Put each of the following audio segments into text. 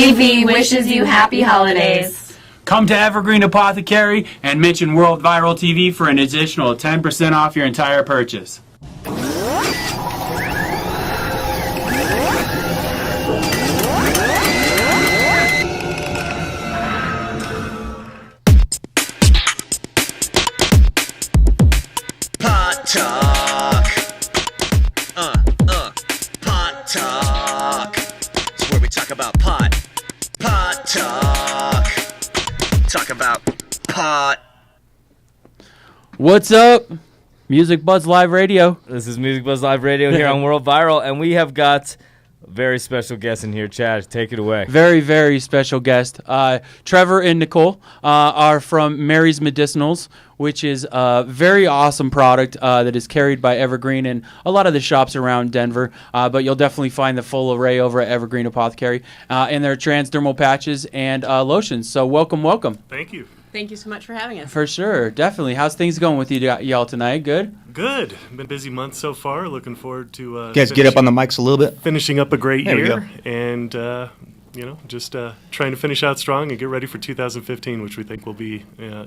TV wishes you happy holidays. Come to Evergreen Apothecary and mention World Viral TV for an additional 10% off your entire purchase. Pot Talk. Pot Talk. It's where we talk about pot. Pot Talk. Talk about pot. What's up? Music Buzz Live Radio. This is Music Buzz Live Radio here on World Viral, and we have got a very special guest in here. Chad, take it away. Very, very special guest. Trevor and Nicole are from Mary's Medicinals, which is a very awesome product that is carried by Evergreen and a lot of the shops around Denver. But you'll definitely find the full array over at Evergreen Apothecary. And their transdermal patches and lotions. So welcome, welcome. Thank you. Thank you so much for having us. For sure, definitely. How's things going with you y'all tonight? Good? Good. Been a busy month so far. Looking forward to Guys, get up on the mics a little bit. finishing up a great There we year, and just trying to finish out strong and get ready for 2015, which we think will be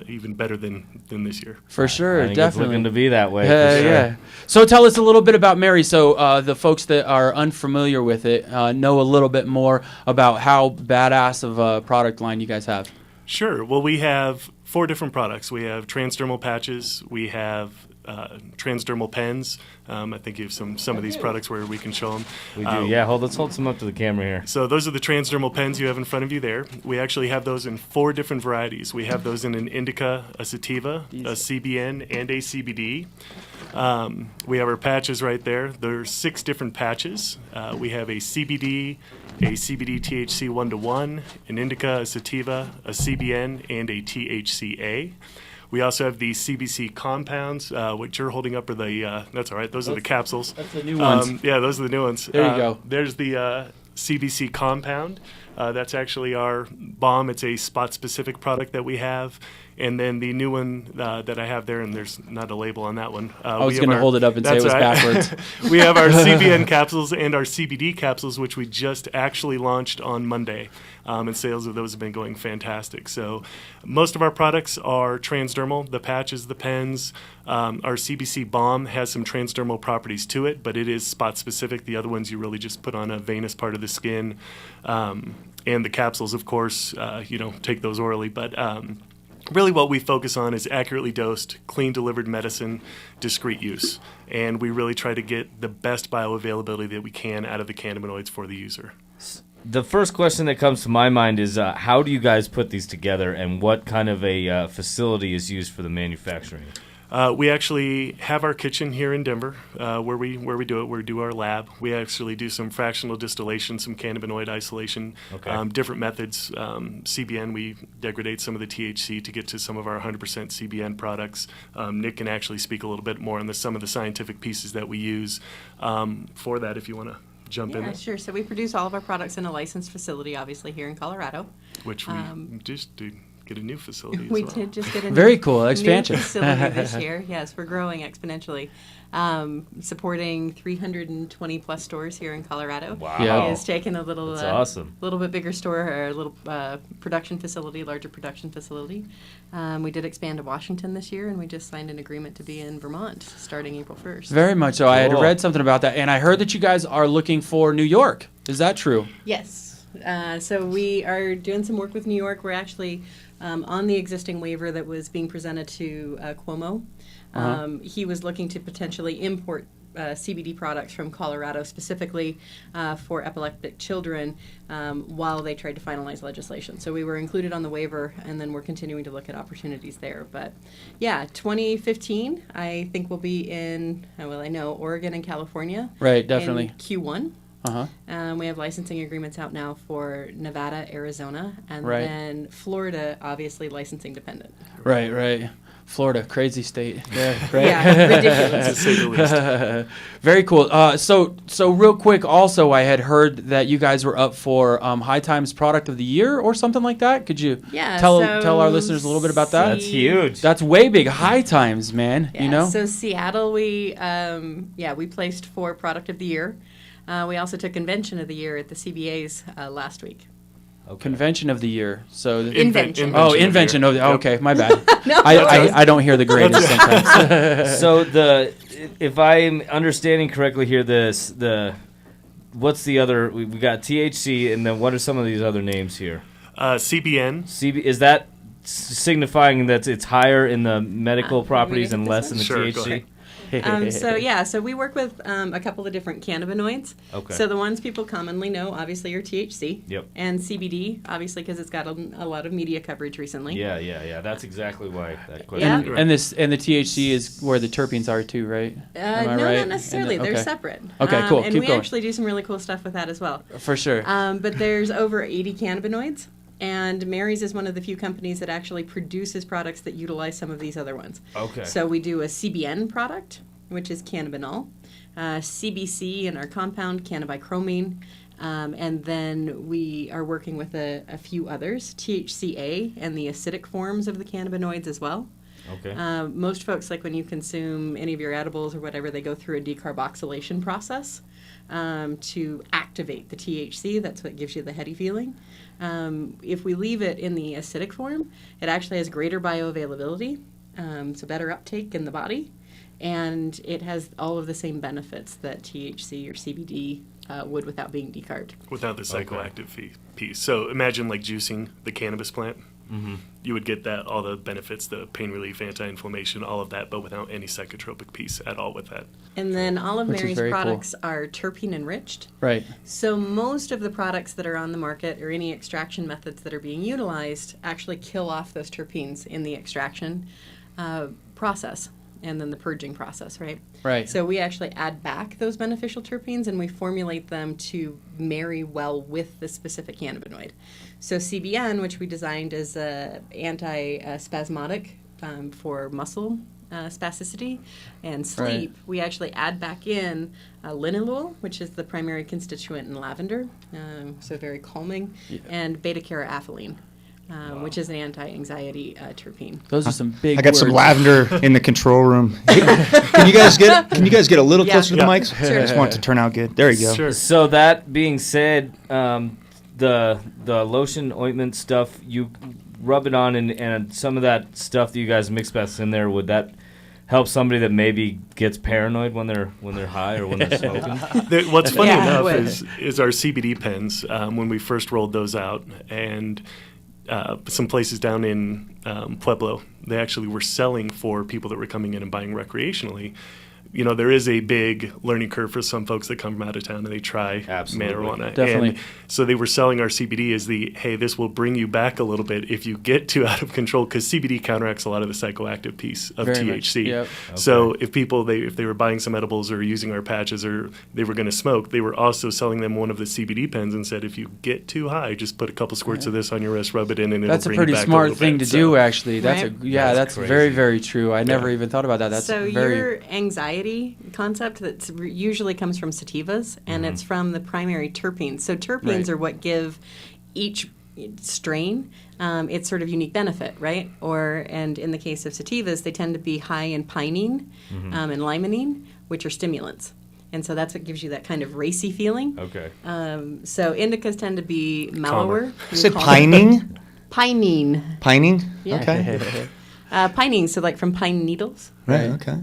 even better than this year. For sure, I think definitely. It's looking to be that way. For sure. Yeah. So tell us a little bit about Mary. So the folks that are unfamiliar with it know a little bit more about how badass of a product line you guys have. Sure. Well, we have 4 different products. We have transdermal patches. We have transdermal pens. I think you have some of these products where we can show them. We do. Yeah, let's hold some up to the camera here. So those are the transdermal pens you have in front of you there. We actually have those in 4 different varieties. We have those in an indica, a sativa, a CBN, and a CBD. We have our patches right there. There's 6 different patches. We have a CBD, a CBD THC 1:1, an indica, a sativa, a CBN, and a THCA. We also have the CBC compounds, which you're holding up are the, that's all right, those are the capsules. That's the new ones. Yeah, those are the new ones. There you go. There's the CBC compound. That's actually our balm. It's a spot-specific product that we have. And then the new one that I have there, and there's not a label on that one. I was going to hold it up and say it was backwards. We have our CBN capsules and our CBD capsules, which we just actually launched on Monday. And sales of those have been going fantastic. So most of our products are transdermal. The patches, the pens. Our CBC balm has some transdermal properties to it, but it is spot-specific. The other ones you really just put on a venous part of the skin. And the capsules, of course, take those orally. But really what we focus on is accurately dosed, clean delivered medicine, discreet use. And we really try to get the best bioavailability that we can out of the cannabinoids for the user. The first question that comes to my mind is how do you guys put these together, and what kind of a facility is used for the manufacturing? We actually have our kitchen here in Denver where we do it. We do our lab. We actually do some fractional distillation, some cannabinoid isolation, different methods. CBN, we degrade some of the THC to get to some of our 100% CBN products. Nick can actually speak a little bit more on some of the scientific pieces that we use for that if you want to jump in. Yeah, sure. So we produce all of our products in a licensed facility, obviously, here in Colorado. Which we just did. Get a new facility. We did just get a very cool expansion new facility this year. Yes, we're growing exponentially, supporting 320 plus stores here in Colorado. Wow, Yeah. It's taken a little, that's awesome. Little bit bigger store, or a little production facility, larger production facility. We did expand to Washington this year, and we just signed an agreement to be in Vermont starting April 1st. Very much so. I had Cool. read something about that, and I heard that you guys are looking for New York. Is that true? Yes. So we are doing some work with New York. We're actually on the existing waiver that was being presented to Cuomo. He was looking to potentially import CBD products from Colorado specifically for epileptic children while they tried to finalize legislation. So we were included on the waiver, and then we're continuing to look at opportunities there. But yeah, 2015, I think we'll be in, I know, Oregon and California. Right, definitely. In Q1. We have licensing agreements out now for Nevada, Arizona, and then Florida, obviously licensing dependent. Right. Florida, crazy state. Yeah, right. Yeah, ridiculous. To say the least. Very cool. So real quick, also, I had heard that you guys were up for High Times Product of the Year or something like that. Could you tell our listeners a little bit about that? That's huge. That's way big. High Times, man. Yeah, you know. So Seattle, we placed for Product of the Year. We also took Invention of the Year at the CBAs last week. Convention of the year. So Invention. Oh, of the invention. year. Oh, Yep. okay, my bad. No. I don't hear the greatest sometimes. So if I'm understanding correctly here, what's the other? We got THC, and then what are some of these other names here? CBN. Is that signifying that it's higher in the medical want me to properties hit and this less one? in the Sure, go THC? ahead. So we work with a couple of different cannabinoids. Okay. So the ones people commonly know, obviously, are THC. Yep. And CBD, obviously, because it's got a lot of media coverage recently. Yeah. That's exactly why that question. Yeah. came up. And the THC is where the terpenes are too, right? Am I No, right? not necessarily. And They're okay. separate. Okay, cool. And Keep we going. actually do some really cool stuff with that as well. For sure. But there's over 80 cannabinoids. And Mary's is one of the few companies that actually produces products that utilize some of these other ones. Okay. So we do a CBN product, which is cannabinol, CBC in our compound, cannabichromene, and then we are working with a few others, THCA and the acidic forms of the cannabinoids as well. Okay. Most folks, like when you consume any of your edibles or whatever, they go through a decarboxylation process to activate the THC. That's what gives you the heady feeling. If we leave it in the acidic form, it actually has greater bioavailability, so better uptake in the body, and it has all of the same benefits that THC or CBD would without being decarbed. Without the psychoactive piece. So imagine like juicing the cannabis plant. Mm-hmm. You would get that, all the benefits, the pain relief, anti-inflammation, all of that, but without any psychotropic piece at all with that. And then all of Which is Mary's very cool. products are terpene enriched. Right. So most of the products that are on the market or any extraction methods that are being utilized actually kill off those terpenes in the extraction process and then the purging process, right? Right. So we actually add back those beneficial terpenes and we formulate them to marry well with the specific cannabinoid. So CBN, which we designed as a anti-spasmodic for muscle spasticity and sleep, Right. we actually add back in linalool, which is the primary constituent in lavender, so very calming, and beta-caroaphyllene, which is an anti-anxiety terpene. Those are some big I got words. some lavender in the control room. Can you guys get a little Yeah. closer to the Yeah. mics? Sure. I just want it to turn out good. There you go. Sure. So that being said, the lotion ointment stuff, you rub it on, and some of that stuff that you guys mix best in there, would that help somebody that maybe gets paranoid when they're high or when they're smoking? What's funny Yeah, enough it would. is our CBD pens, when we first rolled those out, and some places down in Pueblo, they actually were selling for people that were coming in and buying recreationally. You know, there is a big learning curve for some folks that come from out of town and they try Absolutely. marijuana. Definitely. And so they were selling our CBD as hey, this will bring you back a little bit if you get too out of control, because CBD counteracts a lot of the psychoactive piece of Very much, THC. yep. So if people, if they were buying some edibles or using our patches or they were going to smoke, they were also selling them one of the CBD pens and said, if you get too high, just put a couple squirts of this on your wrist, rub it in, and it'll That's a bring pretty you back smart little thing bit. to So- do, actually. That's Right. that's crazy. very, very true. I never even thought about that. That's So very your anxiety concept that usually comes from sativas, and it's from the primary terpenes. So terpenes Right. are what give each strain its sort of unique benefit, right? And in the case of sativas, they tend to be high in pinene and limonene, which are stimulants. And so that's what gives you that kind of racy feeling. Okay. So indicas tend to be mellower. You said calmer. pining? Pinene. Pining? Yeah. Okay. Pining, so like from pine needles. Right, okay.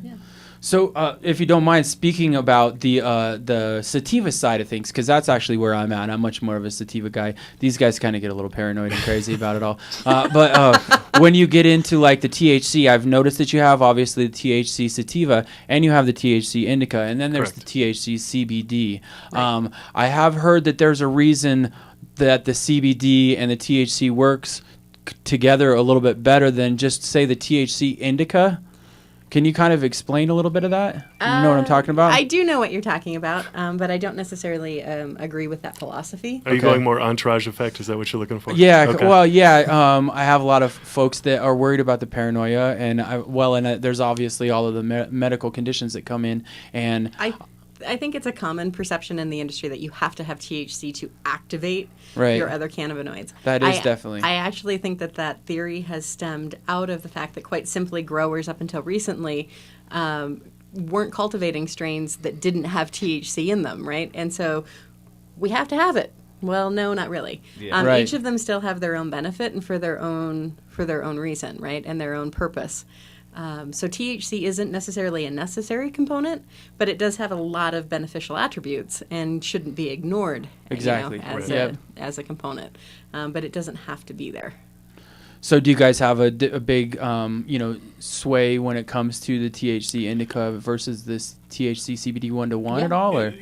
So, if you don't mind speaking about the sativa side of things, because that's actually where I'm at. I'm much more of a sativa guy. These guys kind of get a little paranoid and crazy about it all. But when you get into like the THC, I've noticed that you have obviously the THC sativa and you have the THC indica, and then there's Correct. the THC CBD. I have heard that there's a reason that the CBD and the THC works together a little bit better than just say the THC indica. Can you kind of explain a little bit of that? You know what I'm talking about? I do know what you're talking about, but I don't necessarily agree with that philosophy. Are you Okay. going more entourage effect? Is that what you're looking for? Yeah, Okay. well, yeah. I have a lot of folks that are worried about the paranoia, and there's obviously all of the medical conditions that come in, and I think it's a common perception in the industry that you have to have THC to activate Right. your other cannabinoids. That is definitely- I actually think that theory has stemmed out of the fact that quite simply growers up until recently weren't cultivating strains that didn't have THC in them, right? And so we have to have it. Well, no, not really. Yeah. Right. Each of them still have their own benefit and for their own reason, right, and their own purpose. So THC isn't necessarily a necessary component, but it does have a lot of beneficial attributes and shouldn't be ignored. Exactly. As, Right. as a component. But it doesn't have to be there. So do you guys have a big, sway when it comes to the THC indica versus this THC CBD 1-to-1 at all? Or?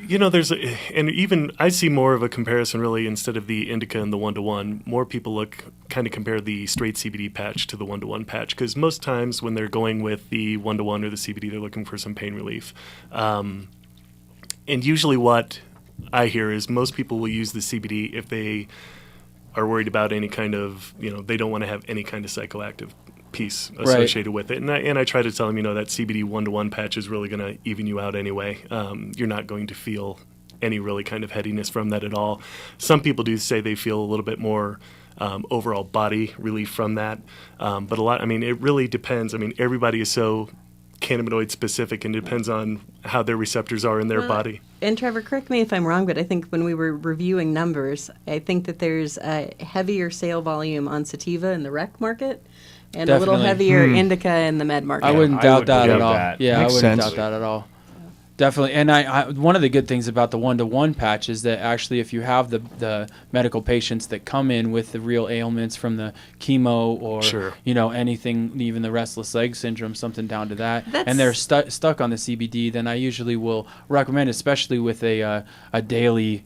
And even I see more of a comparison really instead of the indica and the 1-to-1. More people kind of compare the straight CBD patch to the 1-to-1 patch because most times when they're going with the 1-to-1 or the CBD, they're looking for some pain relief. And usually what I hear is most people will use the CBD if they are worried about any kind of, they don't want to have any kind of psychoactive piece associated with it. And I try to tell them, that CBD 1-to-1 patch is really going to even you out anyway. You're not going to feel any really kind of headiness from that at all. Some people do say they feel a little bit more overall body relief from that. But it really depends. Everybody is so cannabinoid specific and depends on how their receptors are in their body. And Trevor, correct me if I'm wrong, but I think when we were reviewing numbers, I think that there's a heavier sale volume on sativa in the rec market and a little heavier indica in the med market. I wouldn't doubt that at all. that. Yeah, Makes I wouldn't sense. doubt that at all. Definitely. And I one of the good things about the 1-to-1 patch is that actually if you have the medical patients that come in with the real ailments from the chemo or Sure. Anything, even the restless leg syndrome, something down to that, and they're stuck on the CBD, then I usually will recommend, especially with a daily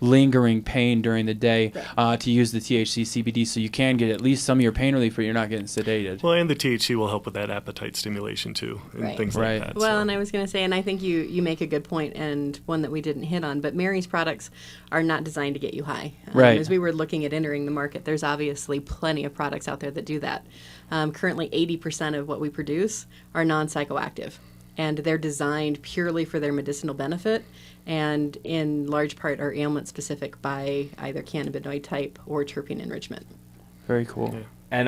lingering pain during the day, to use the THC CBD so you can get at least some of your pain relief, but you're not getting sedated. Well, and the THC will help with that appetite stimulation too and Right. things Right. like that. Well, so. and I was going to say, and I think you make a good point, and one that we didn't hit on, but Mary's products are not designed to get you high. Right. As we were looking at entering the market, there's obviously plenty of products out there that do that. Currently, 80% of what we produce are non-psychoactive, and they're designed purely for their medicinal benefit, and in large part are ailment specific by either cannabinoid type or terpene enrichment. Very cool. And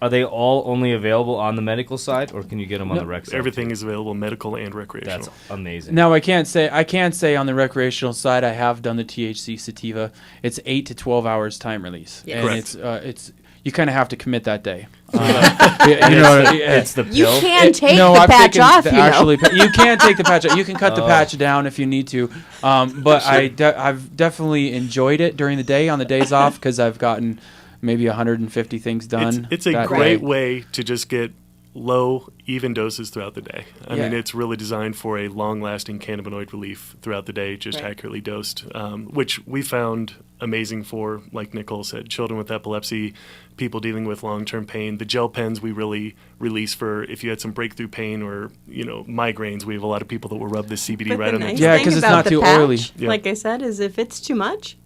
are they all only available on the medical side, or can you get them on the rec side? Everything is available, medical and recreational. That's amazing. Now I can't say on the recreational side I have done the THC sativa. It's 8 to 12 hours time release, Yes. and Correct. it's you kind of have to commit that day. It's the You pill. can take no, the I've patch taken off, the you know. actually, you can take the patch off. You can cut the patch down if you need to. But I've definitely enjoyed it during the day on the days off because I've gotten maybe 150 things done. It's a that great day. way to just get low, even doses throughout the day. I mean, Yeah. it's really designed for a long-lasting cannabinoid relief throughout the day, just Right. accurately dosed, which we found amazing for, like Nicole said, children with epilepsy, people dealing with long-term pain. The gel pens we really release for if you had some breakthrough pain or, migraines. We have a lot of people that will rub the CBD But right the on nice the Yeah, thing 'cause it's about not the too patch, oily. Yeah. like I said, is if it's too much,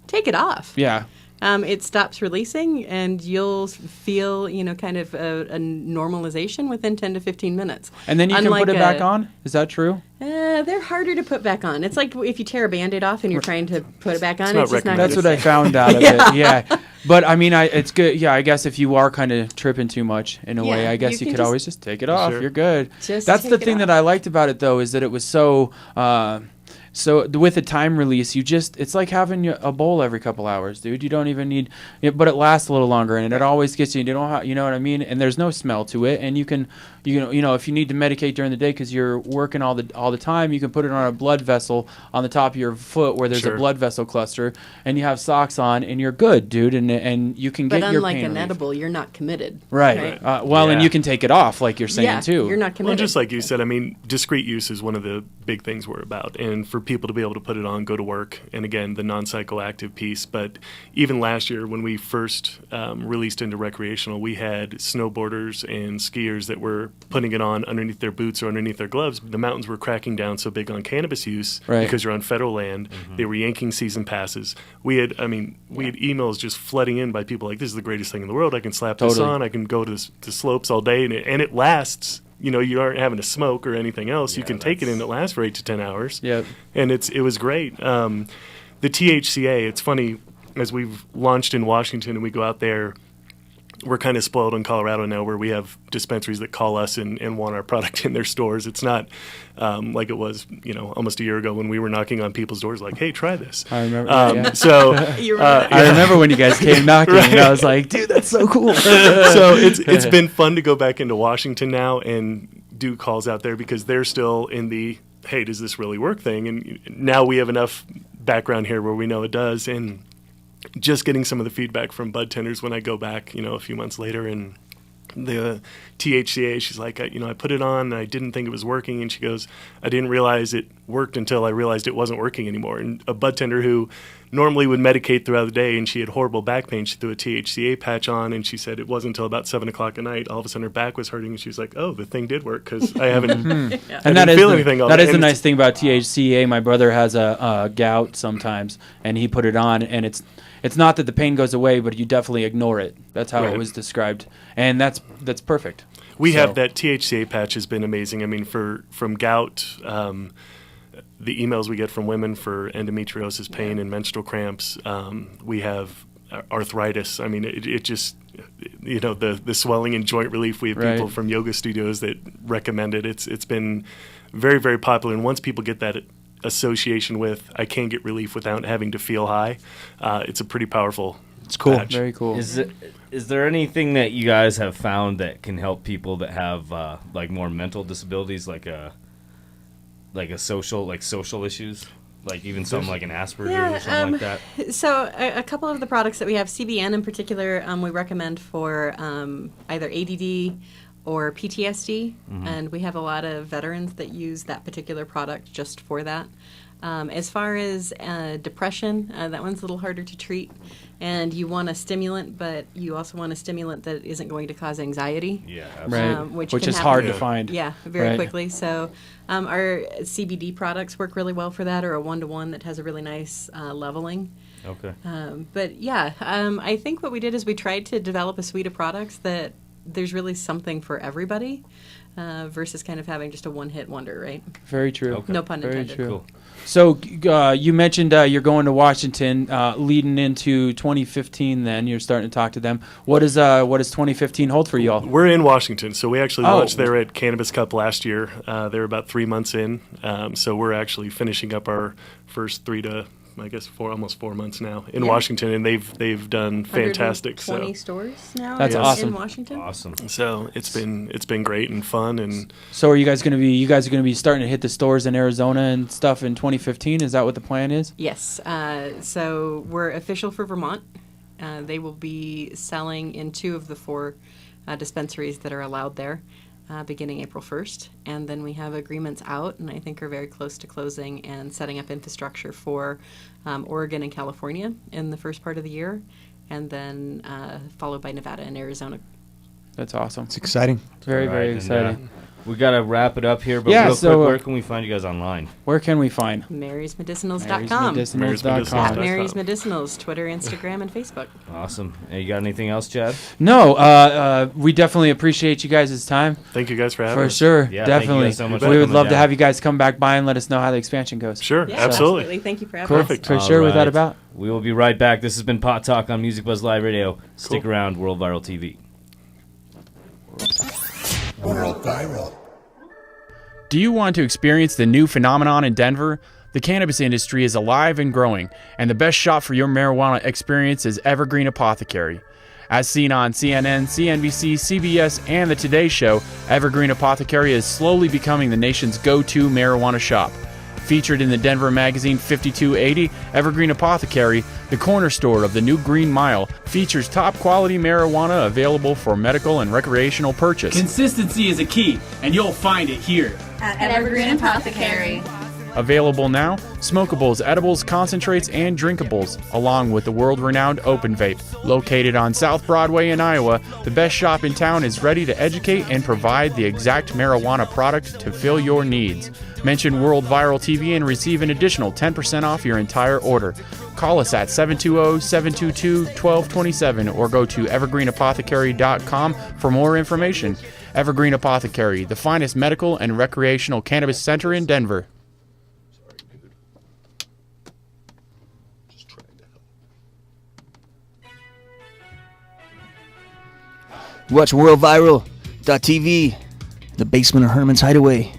take it off. Yeah. It stops releasing, and you'll feel, kind of a normalization within 10 to 15 minutes. And then you can Unlike put it back on? Is that true? They're harder to put back on. It's like if you tear a Band-Aid off and you're trying to put it back on, not it's just not recommended. That's gonna what I found out of it. Yeah. But I mean, it's good. Yeah, I guess if you are kind of tripping too much in a way, Yeah, I guess you you can could just- always just take it off. Sure. You're good. Just That's the take it thing off. that I liked about it, though, is that it was so. So with the time release, it's like having a bowl every couple hours, dude. You don't even need, but it lasts a little longer, and it always gets you. You know what I mean? And there's no smell to it, and you can, if you need to medicate during the day because you're working all the time, you can put it on a blood vessel on the top of your foot where there's Sure. a blood vessel cluster, and you have socks on, and you're good, dude. And you can But get your unlike pain an relief. edible, you're not committed. Right. Right. And Yeah. you can take it off, like you're saying Yeah, too. you're not Well, committed. just like you said, discrete use is one of the big things we're about. And for people to be able to put it on, go to work, and again, the non-psychoactive piece. But even last year, when we first released into recreational, we had snowboarders and skiers that were putting it on underneath their boots or underneath their gloves. The mountains were cracking down so big on cannabis use Right. because you're on federal land. They were yanking season passes. We had emails just flooding in by people like, this is the greatest thing in the world. I can slap this Totally. on. I can go to the slopes all day, and it lasts. You aren't having to smoke or anything else. You can take it and it lasts for 8 to 10 hours. Yep. And it was great. The THCA, it's funny, as we've launched in Washington and we go out there, we're kind of spoiled in Colorado now, where we have dispensaries that call us and want our product in their stores. It's not like it was, almost a year ago when we were knocking on people's doors like, "Hey, try this." I remember. Yeah. So I remember when you guys came knocking, and I was like, "Dude, that's so cool." So it's been fun to go back into Washington now and do calls out there, because they're still in the, "Hey, does this really work?" thing, and now we have enough background here where we know it does, and just getting some of the feedback from bud tenders when I go back, a few months later, and the THCA, she's like, I put it on and I didn't think it was working, and she goes, "I didn't realize it worked until I realized it wasn't working anymore." And a bud tender who normally would medicate throughout the day, and she had horrible back pain, she threw a THCA patch on, and she said it wasn't until about 7 o'clock at night, all of a sudden her back was hurting, and she was like, "Oh, the thing did work, because I haven't And that is feel anything all that day." is the And nice thing about THCA. My brother has a gout sometimes, and he put it on, and it's not that the pain goes away, but you definitely ignore it. That's how it Right. was described, and that's perfect. We So- have that THCA patch has been amazing. I mean, from gout, the emails we get from women for endometriosis pain and menstrual cramps. We have arthritis. I mean, it just, the swelling and joint relief. We have Right. people from yoga studios that recommend it. It's been very, very popular. And once people get that association with, I can get relief without having to feel high, it's a pretty powerful patch. Very cool. Is there anything that you guys have found that can help people that have like more mental disabilities, like a social issues, like even something like an Asperger's or something like that? So a couple of the products that we have, CBN in particular, we recommend for either ADD or PTSD, and we have a lot of veterans that use that particular product just for that. As far as depression, that one's a little harder to treat, and you want a stimulant, but you also want a stimulant that isn't going to cause anxiety. Yeah, Right. absolutely. Which Which can is happen. hard to find. Yeah, very Right. quickly. So our CBD products work really well for that, or a 1-to-1 that has a really nice leveling. Okay. But yeah, I think what we did is we tried to develop a suite of products that there's really something for everybody, versus kind of having just a one-hit wonder, right? Very true. Okay. No pun Very intended. true. Cool. So you mentioned you're going to Washington, leading into 2015. Then you're starting to talk to them. What does 2015 hold for y'all? We're in Washington, so we actually Oh. launched there at Cannabis Cup last year. They were about 3 months in, so we're actually finishing up our first 3 to, I guess, almost 4 months now in Yeah. Washington, and they've done fantastic. 20 stores now. That's in awesome. in Washington. Awesome. So it's been great and fun, and So are you guys going to be starting to hit the stores in Arizona and stuff in 2015? Is that what the plan is? Yes. So we're official for Vermont. They will be selling in 2 of the 4 dispensaries that are allowed there, beginning April 1st. And then we have agreements out, and I think are very close to closing and setting up infrastructure for Oregon and California in the first part of the year, and then followed by Nevada and Arizona. That's awesome. It's exciting. Very, All very right, and, exciting. we gotta wrap it up here, but Yeah, real so, quick, where can we find you guys online? Where can we find? MarysMedicinals.com. MarysMedicinals.com. At Mary's Medicinals, Twitter, Instagram, and Facebook. Awesome. Hey, you got anything else, Chad? No, we definitely appreciate you guys' time. thank you guys for having For us. sure. Yeah, thank you Definitely. guys so much for We would coming love to down. have you guys come back by and let us know how the expansion goes. Sure, Yeah, absolutely. Thank you for having Cool. us. Perfect. For All sure, without right. a doubt. We will be right back. This has been Pot Talk on Music Buzz Live Radio. Stick Cool. around, World Viral TV. Do you want to experience the new phenomenon in Denver? The cannabis industry is alive and growing, and the best shop for your marijuana experience is Evergreen Apothecary. As seen on CNN, CNBC, CBS, and The Today Show, Evergreen Apothecary is slowly becoming the nation's go-to marijuana shop. Featured in the Denver magazine 5280, Evergreen Apothecary, the corner store of the new Green Mile, features top-quality marijuana available for medical and recreational purchase. Consistency is a key, and you'll find it here. At Evergreen Apothecary. Available now, smokables, edibles, concentrates, and drinkables, along with the world-renowned Open Vape. Located on South Broadway in Iowa, the best shop in town is ready to educate and provide the exact marijuana product to fill your needs. Mention World Viral TV and receive an additional 10% off your entire order. Call us at 720-722-1227 or go to evergreenapothecary.com for more information. Evergreen Apothecary, the finest medical and recreational cannabis center in Denver. Watch worldviral.tv, the basement of Herman's Hideaway.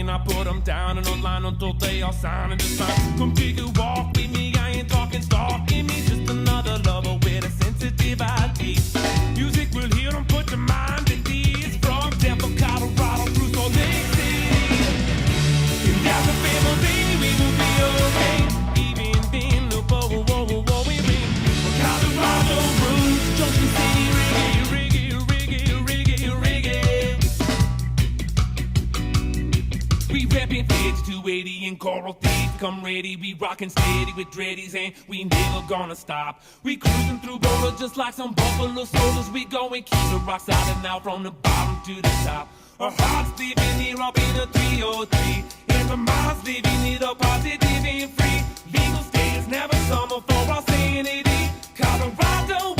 I put them down and online until they all sign and just sign. Come take a walk with me, I ain't talking stalking me. Just another lover with a sensitive ID. Music will heal and put your mind at ease. From Denver, Colorado, through Salt Lake City. And as a family, we will be okay. Even then, no, we ring. Colorado roots, Junction City, we reppin' Feds 280 and Coral Thieves. Come ready, we rockin' steady with dreadies and we never gonna stop. We cruising through Boulder just like some buffalo soldiers. We go and keep the rocks out and out from the bottom to the top. Our hearts living here up in a 303. And our minds living it up positive and free. Legal stay is never summer for our sanity. Colorado